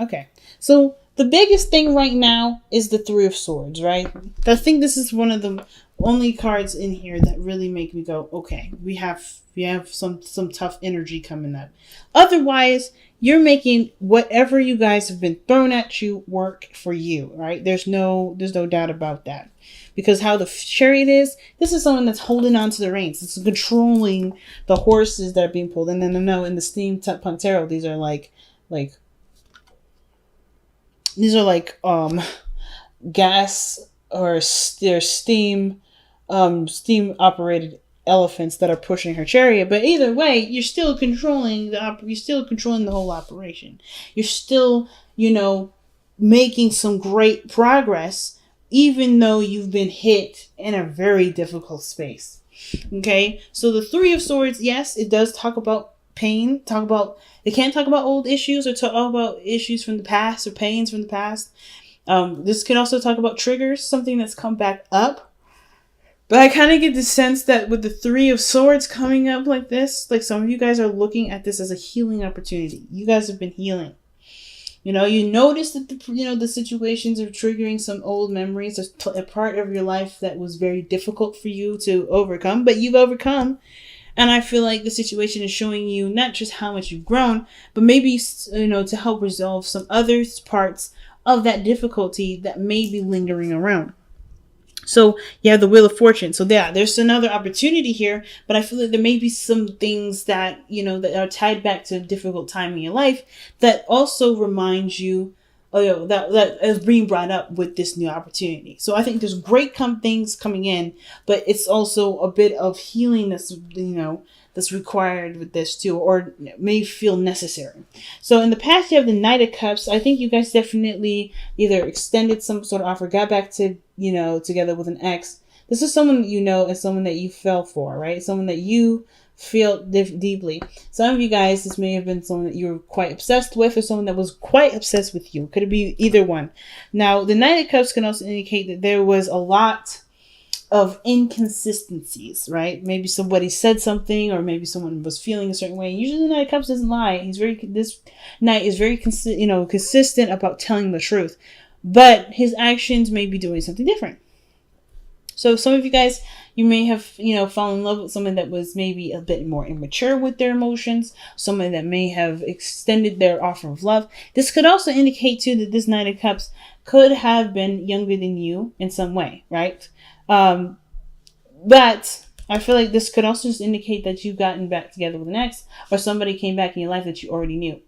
Okay. So the biggest thing right now is the Three of Swords, right? I think this is one of the only cards in here that really make me go, okay, we have some tough energy coming up. Otherwise, you're making whatever you guys have been thrown at you work for you, right? There's no doubt about that. Because how the Chariot is, this is someone that's holding on to the reins. It's controlling the horses that are being pulled. And then no, in the steampunk tarot, these are like gas or they're steam operated elephants that are pushing her chariot. But either way, you're still controlling the whole operation. You're still, making some great progress, even though you've been hit in a very difficult space. Okay, so the Three of Swords, yes, it does talk about pain. It can't talk about old issues or talk about issues from the past or pains from the past. This can also talk about triggers, something that's come back up. But I kind of get the sense that with the Three of Swords coming up like this, like some of you guys are looking at this as a healing opportunity. You guys have been healing. You notice that the situations are triggering some old memories. There's a part of your life that was very difficult for you to overcome, but you've overcome. And I feel like the situation is showing you not just how much you've grown, but maybe, to help resolve some other parts of that difficulty that may be lingering around. So you have the Wheel of Fortune. So there's another opportunity here, but I feel like there may be some things that, that are tied back to a difficult time in your life that also reminds you, that is being brought up with this new opportunity. So I think there's great things coming in, but it's also a bit of healing that's required with this too, or may feel necessary. So in the past, you have the Knight of Cups. I think you guys definitely either extended some sort of offer, got back to, together with an ex. This is someone that and someone that you fell for, right? Someone that you feel deeply. Some of you guys, this may have been someone that you were quite obsessed with, or someone that was quite obsessed with you. Could it be either one? Now, the Knight of Cups can also indicate that there was a lot of inconsistencies, right? Maybe somebody said something, or maybe someone was feeling a certain way. Usually the Knight of Cups doesn't lie. This Knight is very consistent about telling the truth, but his actions may be doing something different. So some of you guys, you may have, fallen in love with someone that was maybe a bit more immature with their emotions, someone that may have extended their offer of love. This could also indicate too that this Knight of Cups could have been younger than you in some way, right? But I feel like this could also just indicate that you've gotten back together with an ex, or somebody came back in your life that you already knew.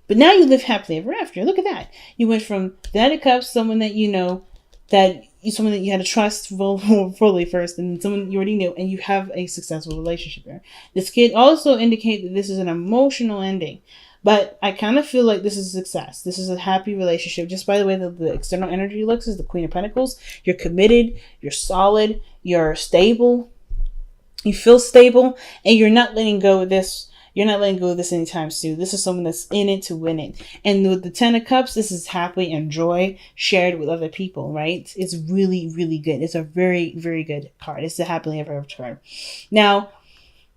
But now you live happily ever after. Look at that. You went from the Knight of Cups, someone that someone that you had to trust fully first, and someone you already knew, and you have a successful relationship there. This could also indicate that this is an emotional ending. But I kind of feel like this is a success. This is a happy relationship. Just by the way the external energy looks is the Queen of Pentacles. You're committed. You're solid. You're stable. You feel stable. And you're not letting go of this. You're not letting go of this anytime soon. This is someone that's in it to win it. And with the Ten of Cups, this is happily and joy shared with other people, right? It's really, really good. It's a very, very good card. It's a happily ever after card. Now,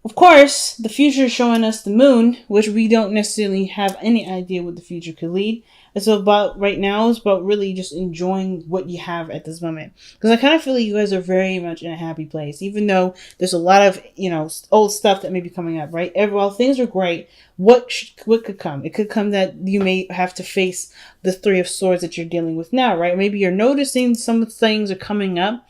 of course, the future is showing us the moon, which we don't necessarily have any idea what the future could lead. It's about really just enjoying what you have at this moment. Because I kind of feel like you guys are very much in a happy place, even though there's a lot of, old stuff that may be coming up, right? While things are great, what could come? It could come that you may have to face the Three of Swords that you're dealing with now, right? Maybe you're noticing some things are coming up.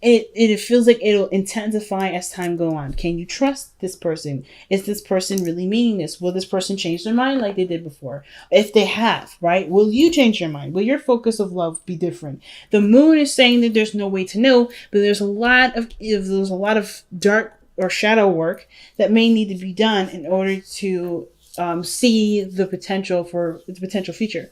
It feels like it'll intensify as time go on. Can you trust this person? Is this person really meaning this? Will this person change their mind like they did before? If they have, right? Will you change your mind? Will your focus of love be different? The moon is saying that there's no way to know, but there's a lot of dark or shadow work that may need to be done in order to see the potential future.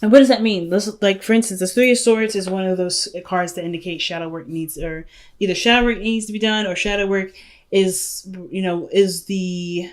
And what does that mean? Like, for instance, the Three of Swords is one of those cards that indicate shadow work needs to be done, or shadow work is the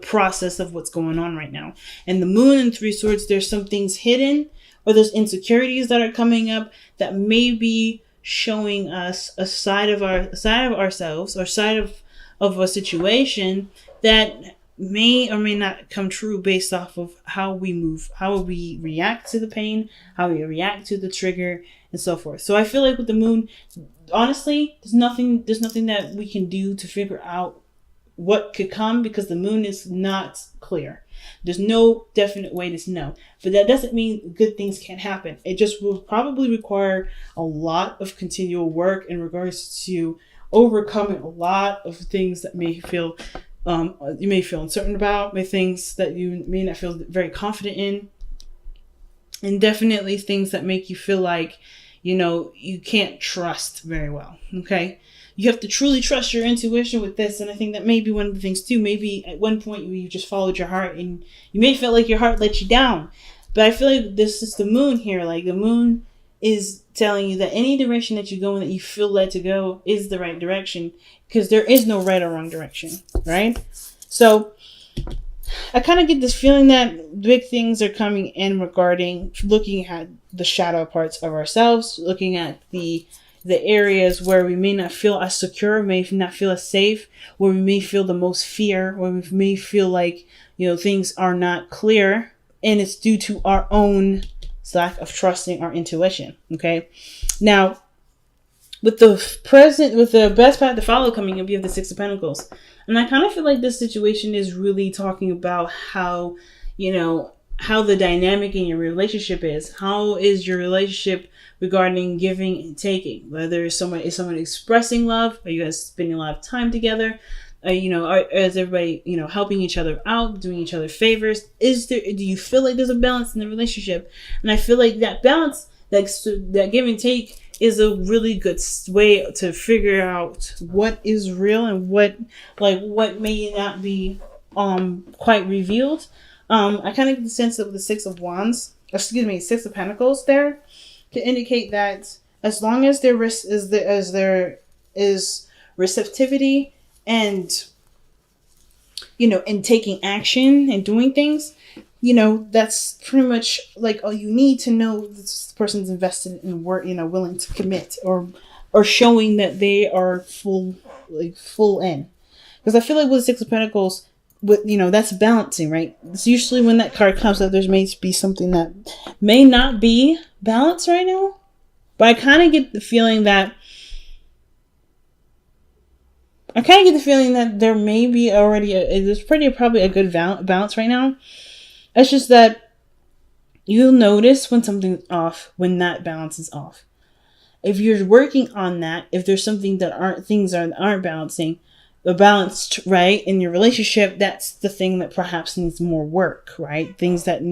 process of what's going on right now. And the moon and Three of Swords, there's some things hidden, or there's insecurities that are coming up that may be showing us a side of ourselves, or side of a situation that may or may not come true based off of how we move, how we react to the pain, how we react to the trigger, and so forth. So I feel like with the moon, honestly, there's nothing that we can do to figure out what could come, because the moon is not clear. There's no definite way to know. But that doesn't mean good things can't happen. It just will probably require a lot of continual work in regards to overcoming a lot of things that may feel you may feel uncertain about, things that you may not feel very confident in, and definitely things that make you feel like, you can't trust very well. Okay. You have to truly trust your intuition with this. And I think that may be one of the things too. Maybe at one point you just followed your heart and you may feel like your heart let you down. But I feel like this is the moon here. Like the moon is telling you that any direction that you go in that you feel led to go is the right direction, because there is no right or wrong direction, right? So I kind of get this feeling that big things are coming in regarding looking at the shadow parts of ourselves, looking at the areas where we may not feel as secure, may not feel as safe, where we may feel the most fear, where we may feel like, things are not clear, and it's due to our own lack of trusting our intuition. Okay. Now, with the best path to follow coming up, you have the Six of Pentacles. And I kind of feel like this situation is really talking about how, how the dynamic in your relationship is. How is your relationship regarding giving and taking? Whether is someone expressing love? Are you guys spending a lot of time together? Is everybody, helping each other out, doing each other favors? Do you feel like there's a balance in the relationship? And I feel like that balance, that give and take, is a really good way to figure out what is real and what may not be quite revealed. I kind of get the sense of the Six of Pentacles there to indicate that as long as there is receptivity and and taking action and doing things, that's pretty much like all you need to know this person's invested in work, willing to commit or showing that they are full in. Because I feel like with the Six of Pentacles, that's balancing, right? It's usually when that card comes up, there may be something that may not be balanced right now. But I kind of get the feeling that there may be already there's probably a good balance right now. It's just that you'll notice when something's off, when that balance is off. If you're working on that, if there's something that aren't balancing, the balanced right in your relationship, that's the thing that perhaps needs more work, right? Things in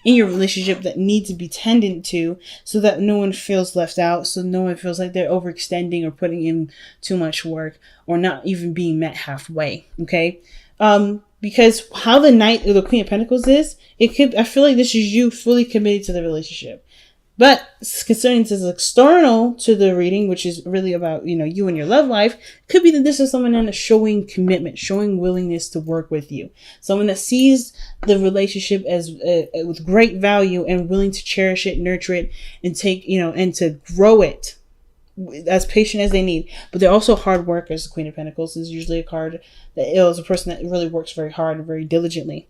your relationship that need to be tended to, so that no one feels left out, so no one feels like they're overextending or putting in too much work, or not even being met halfway. Okay. Because how the Knight or the Queen of Pentacles is, I feel like this is you fully committed to the relationship. But concerning this is external to the reading, which is really about, you and your love life, could be that this is someone that's showing commitment, showing willingness to work with you. Someone that sees the relationship as with great value and willing to cherish it, nurture it, and and to grow it as patient as they need. But they're also hard workers. The Queen of Pentacles is usually a card that is a person that really works very hard and very diligently.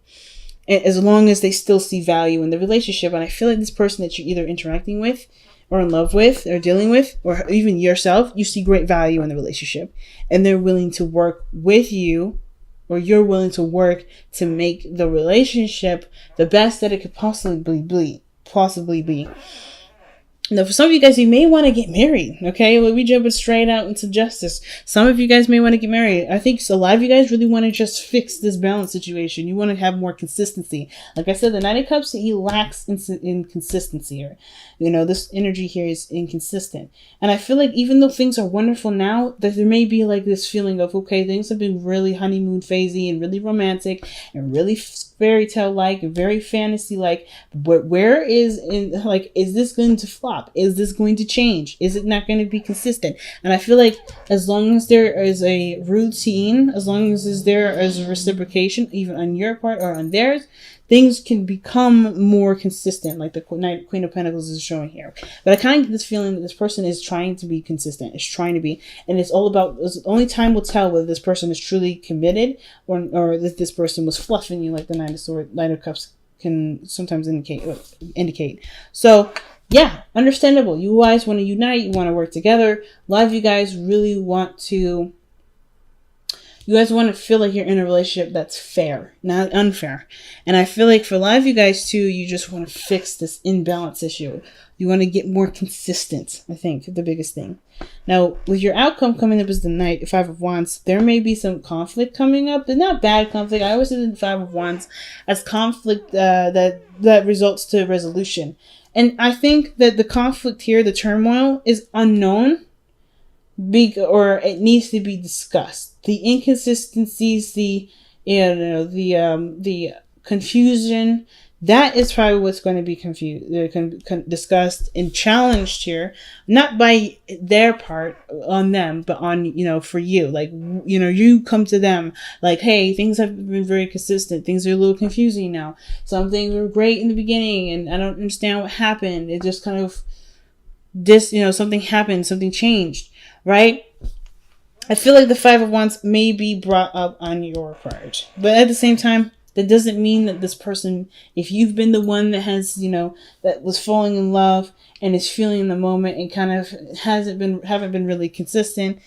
And as long as they still see value in the relationship. And I feel like this person that you're either interacting with or in love with or dealing with, or even yourself, you see great value in the relationship. And they're willing to work with you, or you're willing to work to make the relationship the best that it could possibly be. Now, for some of you guys, you may want to get married, okay? Well, we jumping straight out into justice. Some of you guys may want to get married. I think a lot of you guys really want to just fix this balance situation. You want to have more consistency. Like I said, the Knight of Cups, he lacks in consistency here. This energy here is inconsistent. And I feel like even though things are wonderful now, that there may be like this feeling of, okay, things have been really honeymoon phasey and really romantic and really fairy tale like and very fantasy like, but is this going to flop? Is this going to change? Is it not going to be consistent? And I feel like as long as there is a routine, as long as there is a reciprocation, even on your part or on theirs, things can become more consistent, like the Queen of Pentacles is showing here. But I kind of get this feeling that this person is trying to be consistent, is trying to be, and it's all about, only time will tell whether this person is truly committed or that this person was fluffing you, like the Knight of Cups can sometimes indicate. So yeah, understandable. You guys want to unite, you want to work together. A lot of you guys really want to, you guys want to feel like you're in a relationship that's fair, not unfair. And I feel like for a lot of you guys too, you just want to fix this imbalance issue. You want to get more consistent, I think, the biggest thing. Now, with your outcome coming up as the Knight, 5 of Wands, there may be some conflict coming up, but not bad conflict. I always see the 5 of Wands as conflict that results to resolution. And I think that the conflict here, the turmoil, is unknown, or it needs to be discussed. The inconsistencies, the confusion, that is probably what's going to be discussed and challenged here, not by their part on them, but on, for you. Like, you come to them like, hey, things have been very consistent. Things are a little confusing now. Some things were great in the beginning and I don't understand what happened. It just kind of, something happened, something changed, right? I feel like the 5 of Wands may be brought up on your part, but at the same time, that doesn't mean that this person, if you've been the one that has, that was falling in love and is feeling the moment and kind of haven't been really consistent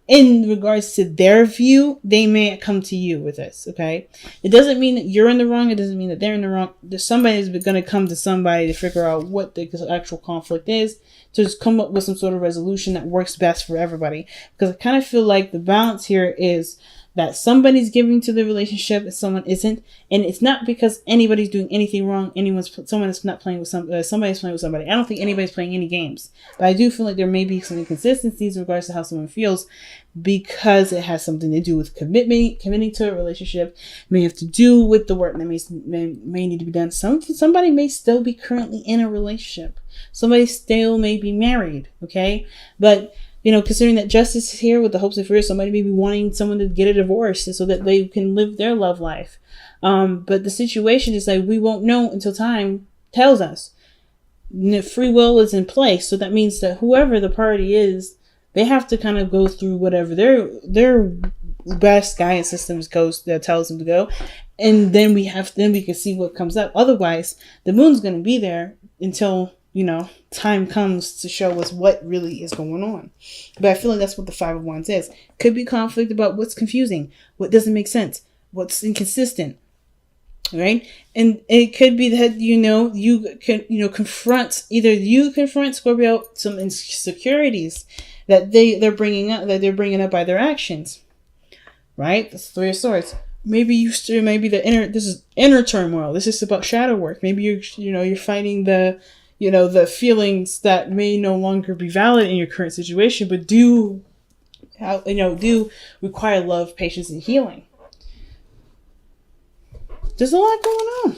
in regards to their view, they may come to you with this. Okay. It doesn't mean that you're in the wrong. It doesn't mean that they're in the wrong. There's somebody's going to come to somebody to figure out what the actual conflict is, to just come up with some sort of resolution that works best for everybody. Because I kind of feel like the balance here is that somebody's giving to the relationship and someone isn't, and it's not because anybody's doing anything wrong. Somebody's playing with somebody. I don't think anybody's playing any games, but I do feel like there may be some inconsistencies in regards to how someone feels, because it has something to do with committing to a relationship. It may have to do with the work that may need to be done. Somebody may still be currently in a relationship. Somebody still may be married. Okay, but considering that justice is here with the hopes of fear, somebody may be wanting someone to get a divorce so that they can live their love life. But the situation is like, we won't know until time tells us. Free will is in place. So that means that whoever the party is, they have to kind of go through whatever their best guidance systems tells them to go. And then we can see what comes up. Otherwise, the moon's going to be there until time comes to show us what really is going on. But I feel like that's what the 5 of Wands is. Could be conflict about what's confusing, what doesn't make sense, what's inconsistent, right? And it could be that, you can confront Scorpio some insecurities that they're bringing up by their actions, right? That's the 3 of Swords. Maybe this is inner turmoil. This is about shadow work. Maybe you're fighting the feelings that may no longer be valid in your current situation, but do require love, patience, and healing. There's a lot going on.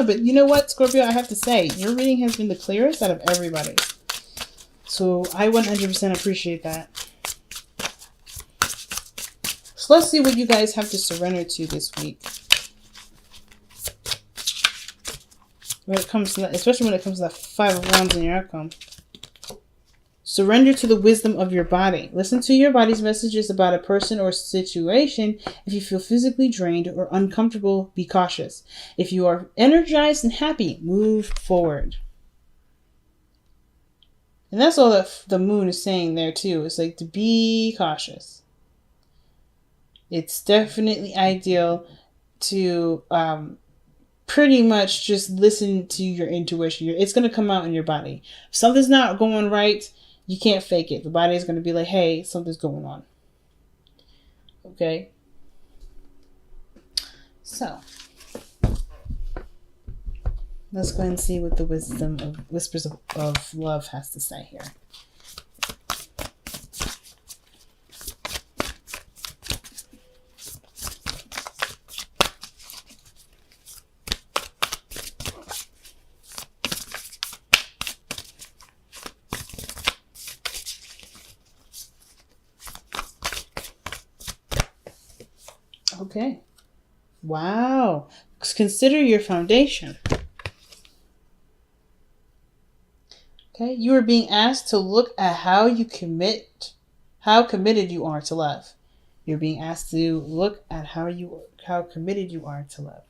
But you know what, Scorpio? I have to say, your reading has been the clearest out of everybody. So I 100% appreciate that. So let's see what you guys have to surrender to this week. When it comes to that, especially when it comes to that 5 of Wands in your outcome. Surrender to the wisdom of your body. Listen to your body's messages about a person or situation. If you feel physically drained or uncomfortable, be cautious. If you are energized and happy, move forward. And that's all that the moon is saying there too. It's like to be cautious. It's definitely ideal to pretty much just listen to your intuition. It's going to come out in your body. If something's not going right, you can't fake it. The body is going to be like, hey, something's going on. Okay? So, let's go ahead and see what the wisdom of Whispers of Love has to say here. Okay. Wow. consider your foundation. Okay, you are being asked to look at how committed you are to love. You're being asked to look at how committed you are to love.